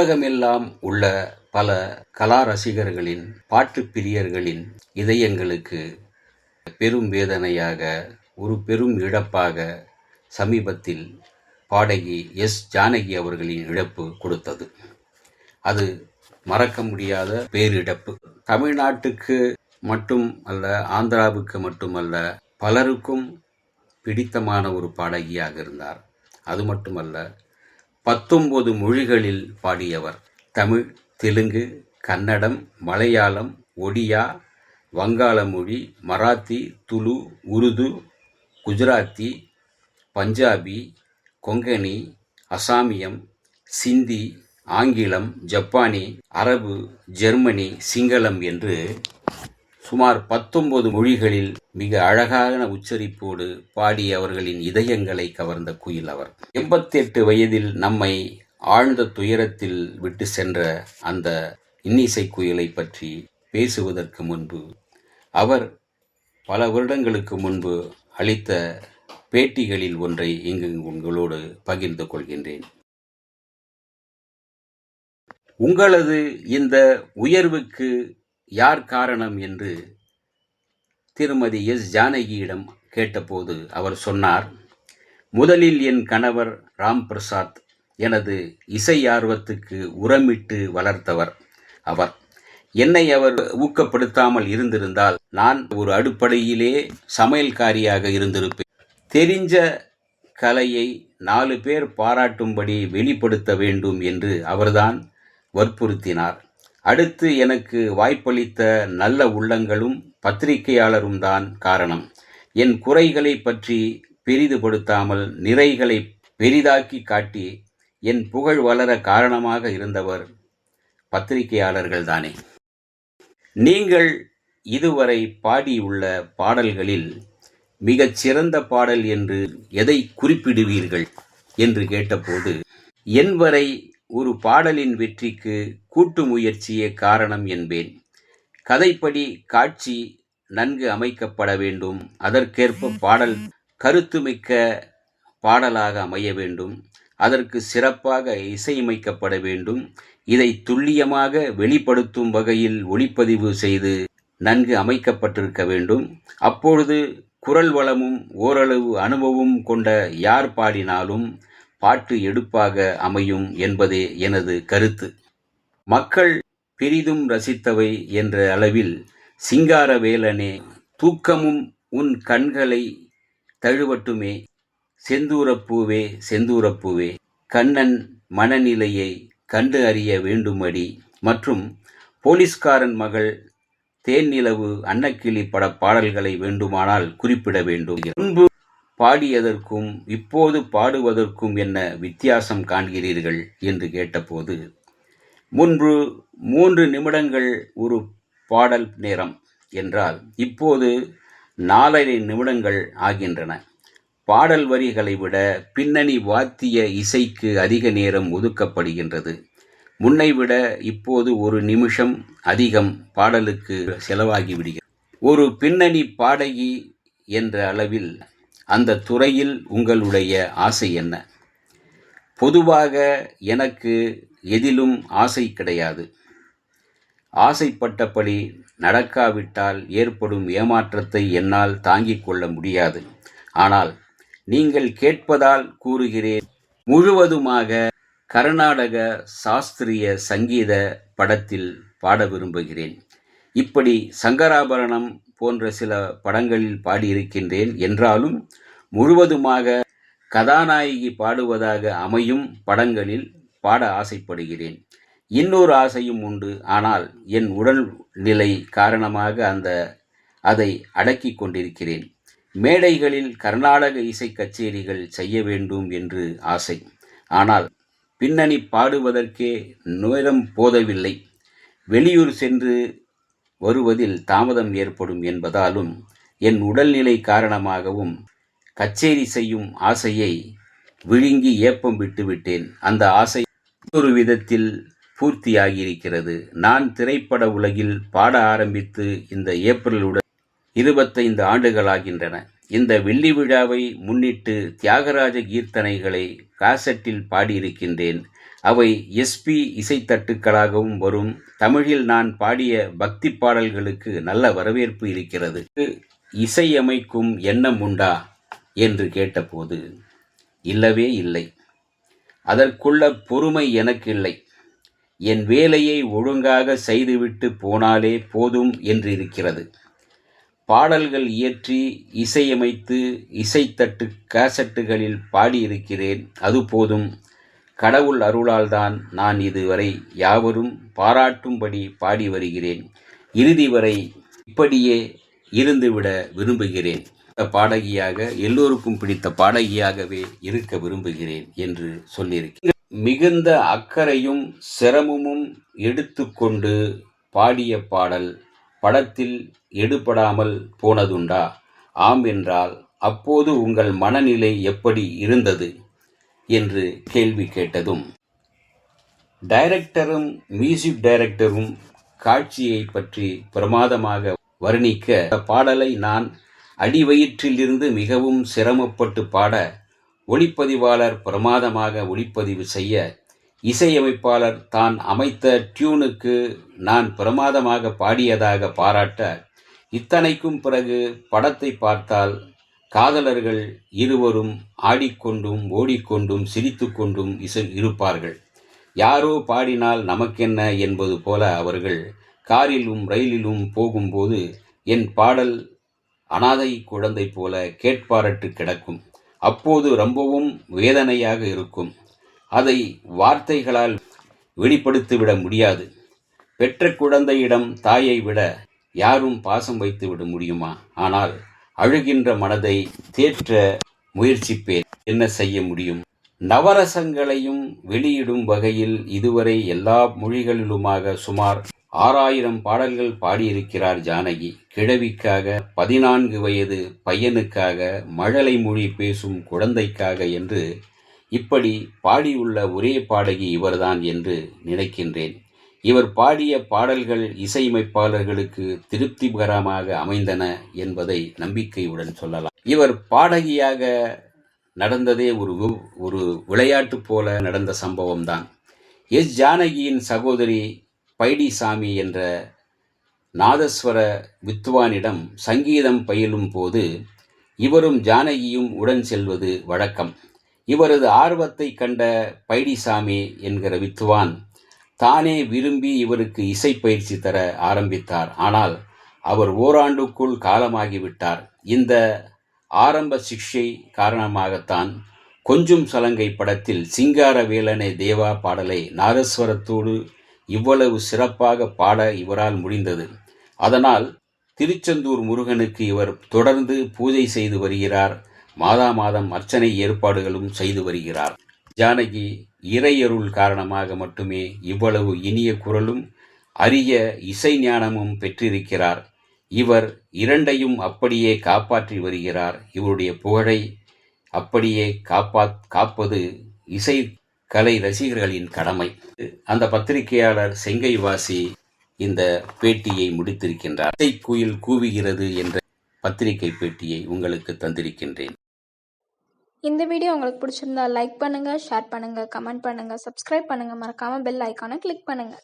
உலகமெல்லாம் உள்ள பல கலா ரசிகர்களின், பாட்டு பிரியர்களின் இதயங்களுக்கு பெரும் வேதனையாக, ஒரு பெரும் இழப்பாக சமீபத்தில் பாடகி எஸ். ஜானகி அவர்களின் இழப்பு கொடுத்தது. அது மறக்க முடியாத பேரிழப்பு. தமிழ்நாட்டுக்கு மட்டும் அல்ல, ஆந்திராவுக்கு மட்டுமல்ல, பலருக்கும் பிடித்தமான ஒரு பாடகியாக இருந்தார். அது மட்டுமல்ல, 19 மொழிகளில் பாடியவர். தமிழ், தெலுங்கு, கன்னடம், மலையாளம், ஒடியா, வங்காள மொழி, மராத்தி, துளு, உருது, குஜராத்தி, பஞ்சாபி, கொங்கணி, அசாமியம், சிந்தி, ஆங்கிலம், ஜப்பானி, அரபு, ஜெர்மனி, சிங்களம் என்று சுமார் 19 மொழிகளில் மிக அழகான உச்சரிப்போடு பாடி அவர்களின் இதயங்களை கவர்ந்த குயில் அவர். 88 வயதில் நம்மை ஆழ்ந்த துயரத்தில் விட்டு சென்ற அந்த இன்னிசை குயிலை பற்றி பேசுவதற்கு முன்பு, அவர் பல வருடங்களுக்கு முன்பு அளித்த பேட்டிகளில் ஒன்றை இங்கு உங்களோடு பகிர்ந்து கொள்கின்றேன். உங்களது இந்த உயர்வுக்கு யார் காரணம் என்று திருமதி எஸ். ஜானகியிடம் கேட்டபோது அவர் சொன்னார், முதலில் என் கணவர் ராம் பிரசாத் எனது இசை ஆர்வத்துக்கு உரமிட்டு வளர்த்தவர் அவர். என்னை அவர் ஊக்கப்படுத்தாமல் இருந்திருந்தால் நான் ஒரு அடுப்படையிலே சமையல்காரியாக இருந்திருப்பேன். தெரிஞ்ச கலையை 4 பேர் பாராட்டும்படி வெளிப்படுத்த வேண்டும் என்று அவர்தான் வற்புறுத்தினார். அடுத்து எனக்கு வாய்ப்பளித்த நல்ல உள்ளங்களும் பத்திரிகையாளரும் தான் காரணம். என் குறைகளை பற்றி பெரிதுபடுத்தாமல் நிறைகளை பெரிதாக்கி காட்டி என் புகழ் வளர காரணமாக இருந்தவர் பத்திரிகையாளர்கள்தானே. நீங்கள் இதுவரை பாடியுள்ள பாடல்களில் மிகச் சிறந்த பாடல் என்று எதை குறிப்பிடுவீர்கள் என்று கேட்டபோது, என் வரை ஒரு பாடலின் வெற்றிக்கு கூட்டு முயற்சியே காரணம் என்பேன். கதைப்படி காட்சி நன்கு அமைக்கப்பட வேண்டும். அதற்கேற்ப பாடல் கருத்துமிக்க பாடலாக அமைய வேண்டும். அதற்கு சிறப்பாக இசையமைக்கப்பட வேண்டும். இதை துல்லியமாக வெளிப்படுத்தும் வகையில் ஒளிப்பதிவு செய்து நன்கு அமைக்கப்பட்டிருக்க வேண்டும். அப்பொழுது குரல் வளமும் ஓரளவு அனுபவமும் கொண்ட யார் பாடினாலும் பாட்டு எடுப்பாக அமையும் என்பதே எனது கருத்து. மக்கள் பெரிதும் ரசித்தவை என்ற அளவில் சிங்காரவேலனே, தூக்கமும் உன் கண்களை தழுவட்டுமே, செந்தூரப்பூவே செந்தூரப்பூவே, கண்ணன் மனநிலையை கண்டு அறிய வேண்டுமடி மற்றும் போலீஸ்காரன் மகள், தேன்நிலவு, அன்னக்கிளி பட பாடல்களை வேண்டுமானால் குறிப்பிட வேண்டும். முன்பு பாடியதற்கும் இப்போது பாடுவதற்கும் என்ன வித்தியாசம் காண்கிறீர்கள் என்று கேட்டபோது, முன்பு 3 நிமிடங்கள் ஒரு பாடல் நேரம் என்றால் இப்போது 4.5 நிமிடங்கள் ஆகின்றன. பாடல் வரிகளை விட பின்னணி வாத்திய இசைக்கு அதிக நேரம் ஒதுக்கப்படுகின்றது. முன்னை விட இப்போது 1 நிமிஷம் அதிகம் பாடலுக்கு செலவாகிவிடுகிறது. ஒரு பின்னணி பாடகி என்ற அளவில் அந்த துறையில் உங்களுடைய ஆசை என்ன? பொதுவாக எனக்கு எதிலும் ஆசை கிடையாது. ஆசைப்பட்டபடி நடக்காவிட்டால் ஏற்படும் ஏமாற்றத்தை என்னால் தாங்கிக் கொள்ள முடியாது. ஆனால் நீங்கள் கேட்பதால் கூறுகிறேன், முழுவதுமாக கர்நாடக சாஸ்திரிய சங்கீத படத்தில் பாட விரும்புகிறேன். இப்படி சங்கராபரணம் போன்ற சில படங்களில் பாடியிருக்கின்றேன் என்றாலும் முழுவதுமாக கதாநாயகி பாடுவதாக அமையும் படங்களில் பாட ஆசைப்படுகிறேன். இன்னொரு ஆசையும் உண்டு. ஆனால் என் உடல் நிலை காரணமாக அதை அடக்கி கொண்டிருக்கிறேன். மேடைகளில் கர்நாடக இசை கச்சேரிகள் செய்ய வேண்டும் என்று ஆசை. ஆனால் பின்னணி பாடுவதற்கே நேரம் போதவில்லை. வெளியூர் சென்று வருவதில் தாமதம் ஏற்படும் என்பதாலும் என் உடல்நிலை காரணமாகவும் கச்சேரி செய்யும் ஆசையை விழுங்கி ஏப்பம் விட்டுவிட்டேன். அந்த ஆசை ஒரு விதத்தில் பூர்த்தியாகியிருக்கிறது. நான் திரைப்பட உலகில் பாட ஆரம்பித்து இந்த ஏப்ரலுடன் 25 ஆண்டுகளாகின்றன. இந்த வெள்ளி விழாவை முன்னிட்டு தியாகராஜ கீர்த்தனைகளை காசட்டில் பாடியிருக்கின்றேன். அவை எஸ்பி இசைத்தட்டுக்களாகவும் வரும். தமிழில் நான் பாடிய பக்தி பாடல்களுக்கு நல்ல வரவேற்பு இருக்கிறது. இசையமைக்கும் எண்ணம் உண்டா என்று கேட்டபோது, இல்லவே இல்லை. அதற்குள்ள பொறுமை எனக்கில்லை. என் வேலையை ஒழுங்காக செய்துவிட்டு போனாலே போதும் என்றிருக்கிறது. பாடல்கள் இயற்றி இசையமைத்து இசைத்தட்டு கேசட்டுகளில் பாடியிருக்கிறேன். அது போதும். கடவுள் அருளால்தான் நான் இதுவரை யாவரும் பாராட்டும்படி பாடி வருகிறேன். இறுதி வரை இப்படியே இருந்துவிட விரும்புகிறேன். பாடகியாக, எல்லோருக்கும் பிடித்த பாடகியாகவே இருக்க விரும்புகிறேன் என்று சொல்லியிருக்கிறேன். மிகுந்த அக்கறையும் சிரமமும் எடுத்துக்கொண்டு பாடிய பாடல் படத்தில் எடுபடாமல் போனதுண்டா? ஆம் என்றால் அப்போது உங்கள் மனநிலை எப்படி இருந்தது என்று கேள்வி கேட்டதும், டைரக்டரும் மியூசிக் டைரக்டரும் காட்சியை பற்றி பிரமாதமாக வர்ணிக்க, பாடலை நான் அடிவயிற்றிலிருந்து மிகவும் சிரமப்பட்டு பாட, ஒளிப்பதிவாளர் பிரமாதமாக ஒளிப்பதிவு செய்ய, இசையமைப்பாளர் தான் அமைத்த டியூனுக்கு நான் பிரமாதமாக பாடியதாக பாராட்ட, இத்தனைக்கும் பிறகு படத்தை பார்த்தால் காதலர்கள் இருவரும் ஆடிக்கொண்டும் ஓடிக்கொண்டும் சிரித்து கொண்டும் இருப்பார்கள். யாரோ பாடினால் நமக்கென்ன என்பது போல அவர்கள் காரிலும் ரயிலிலும் போகும்போது என் பாடல் அனாதை குழந்தை போல கேட்பாரட்டு கிடக்கும். அப்போது ரொம்பவும் வேதனையாக இருக்கும். அதை வார்த்தைகளால் வெளிப்படுத்திவிட முடியாது. பெற்ற குழந்தையிடம் தாயை விட யாரும் பாசம் வைத்து விட முடியுமா? ஆனால் அழுகின்ற மனதை தேற்ற முயற்சிப்பேன். என்ன செய்ய முடியும்? நவரசங்களையும் வெளியிடும் வகையில் இதுவரை எல்லா மொழிகளிலுமாக சுமார் 6000 பாடல்கள் பாடியிருக்கிறார் ஜானகி. கிழவிக்காக, 14 வயது பையனுக்காக, மழலை மொழி பேசும் குழந்தைக்காக என்று இப்படி பாடியுள்ள ஒரே பாடகி இவர்தான் என்று நினைக்கின்றேன். இவர் பாடிய பாடல்கள் இசையமைப்பாளர்களுக்கு திருப்திகரமாக அமைந்தன என்பதை நம்பிக்கையுடன் சொல்லலாம். இவர் பாடகியாக நடந்ததே ஒரு விளையாட்டு போல நடந்த சம்பவம்தான். எஸ். ஜானகியின் சகோதரி பைடிசாமி என்ற நாதஸ்வர வித்வானிடம் சங்கீதம் பயிலும் போது இவரும் ஜானகியும் உடன் செல்வது வழக்கம். இவரது ஆர்வத்தை கண்ட பைடிசாமி என்கிற வித்வான் தானே விரும்பி இவருக்கு இசை பயிற்சி தர ஆரம்பித்தார். ஆனால் அவர் ஓராண்டுக்குள் காலமாகிவிட்டார். இந்த ஆரம்ப சிக்ஷை காரணமாகத்தான் கொஞ்சும் சலங்கை படத்தில் சிங்கார வேலனே தேவா பாடலை நாதஸ்வரத்தோடு இவ்வளவு சிறப்பாக பாட இவரால் முடிந்தது. அதனால் திருச்செந்தூர் முருகனுக்கு இவர் தொடர்ந்து பூஜை செய்து வருகிறார். மாதா மாதம் அர்ச்சனை ஏற்பாடுகளும் செய்து வருகிறார். ஜானகி இறையருள் காரணமாக மட்டுமே இவ்வளவு இனிய குரலும் அரிய இசை ஞானமும் பெற்றிருக்கிறார். இவர் இரண்டையும் அப்படியே காப்பாற்றி வருகிறார். இவருடைய புகழை அப்படியே காப்பது இசை கலை ரசிகர்களின் கடமை. அந்த பத்திரிகையாளர் செங்கைவாசி இந்த பேட்டியை முடித்திருக்கின்றார். இசைக்குயில் கூவுகிறது என்ற பத்திரிகை பேட்டியை உங்களுக்கு தந்திருக்கின்றேன். இந்த வீடியோ உங்களுக்கு பிடிச்சிருந்தா லைக் பண்ணுங்க, ஷேர் பண்ணுங்க, கமெண்ட் பண்ணுங்க, சப்ஸ்கிரைப் பண்ணுங்க, மறக்காம பெல் ஐகானை கிளிக் பண்ணுங்க.